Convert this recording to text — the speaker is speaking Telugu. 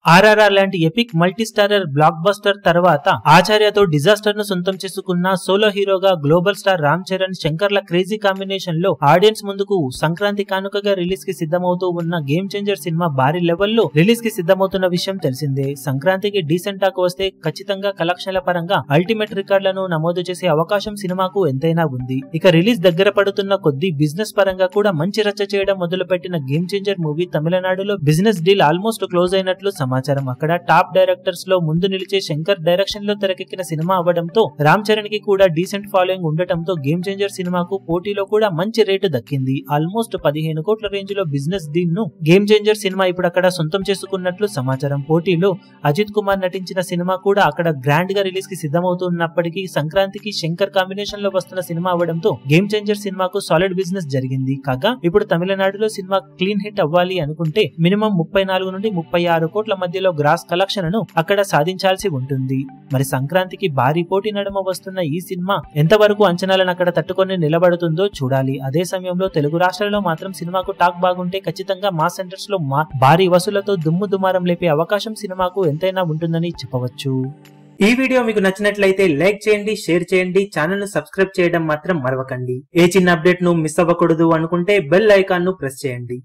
ఆర్ఆర్ఆర్ లాంటి epic multi starrer blockbuster తర్వాత ఆచార్యతో డిజాస్టర్ ను సొంతం చేసుకున్న సోలో హీరోగా గ్లోబల్ స్టార్ రామ్ చరణ్ శంకర్ల క్రేజీ కాంబినేషన్ లో ఆడియన్స్ ముందుకు సంక్రాంతి కానుకగా రిలీజ్ కి సిద్ధమవుతూ ఉన్న గేమ్ చేంజర్ సినిమా భారీ లెవెల్లో రిలీజ్ కి సిద్ధమవుతున్న విషయం తెలిసిందే. సంక్రాంతికి డీసెంట్ టాక్ వస్తే ఖచ్చితంగా కలెక్షన్ల పరంగా అల్టిమేట్ రికార్డులను నమోదు చేసే అవకాశం సినిమాకు ఎంతైనా ఉంది. ఇక రిలీజ్ దగ్గర పడుతున్న కొద్దీ బిజినెస్ పరంగా కూడా మంచి రచ్చ చేయడం మొదలుపెట్టిన గేమ్ చేంజర్ మూవీ తమిళనాడులో బిజినెస్ డీల్ ఆల్మోస్ట్ క్లోజ్ అయినట్లు సమాచారం. అక్కడ టాప్ డైరెక్టర్స్ లో ముందు నిలిచే శంకర్ డైరెక్షన్ లో తెరకెక్కిన సినిమా అవ్వడంతో రామ్ చరణ్ కి కూడా డీసెంట్ ఫాలోయింగ్ ఉండటంతో గేమ్ చేంజర్ సినిమాకు పోటీలో కూడా మంచి రేటు దక్కింది. ఆల్మోస్ట్ 15 కోట్ల రేంజ్ లో బిజినెస్ డీల్ ను గేమ్ చేంజర్ సినిమా ఇప్పుడు అక్కడ సొంతం చేసుకున్నట్లు సమాచారం. పోటీలో అజిత్ కుమార్ నటించిన సినిమా కూడా అక్కడ గ్రాండ్ గా రిలీజ్ కి సిద్ధమవుతున్నప్పటికీ సంక్రాంతికి శంకర్ కాంబినేషన్ లో వస్తున్న సినిమా అవ్వడంతో గేమ్ చేంజర్ సినిమాకు సాలిడ్ బిజినెస్ జరిగింది. కాగా ఇప్పుడు తమిళనాడులో సినిమా క్లీన్ హిట్ అవ్వాలి అనుకుంటే మినిమం 34 నుండి 36 కోట్ల మధ్యలో గ్రాస్ కలెక్షన్ ను అక్కడ సాధించాల్సి ఉంటుంది. మరి సంక్రాంతికి భారీ పోటీ నడుమ వస్తున్న ఈ సినిమా ఎంతవరకు అంచనాలను అక్కడ తట్టుకొని నిలబడుతుందో చూడాలి. అదే సమయంలో తెలుగు రాష్ట్రాల్లో మాత్రం సినిమాకు టాక్ బాగుంటే ఖచ్చితంగా మాస్ సెంటర్స్ లో భారీ వసూలతో దుమ్ము దుమారం లేపే అవకాశం సినిమాకు ఎంతైనా ఉంటుందని చెప్పవచ్చు. ఈ వీడియో మీకు నచ్చినట్లయితే లైక్ చేయండి, షేర్ చేయండి, ఛానల్ ను సబ్స్క్రైబ్ చేయడం మాత్రం మరవకండి. ఏ చిన్న అప్డేట్ ను మిస్ అవ్వకూడదు అనుకుంటే బెల్ ఐకాన్ ను ప్రెస్ చేయండి.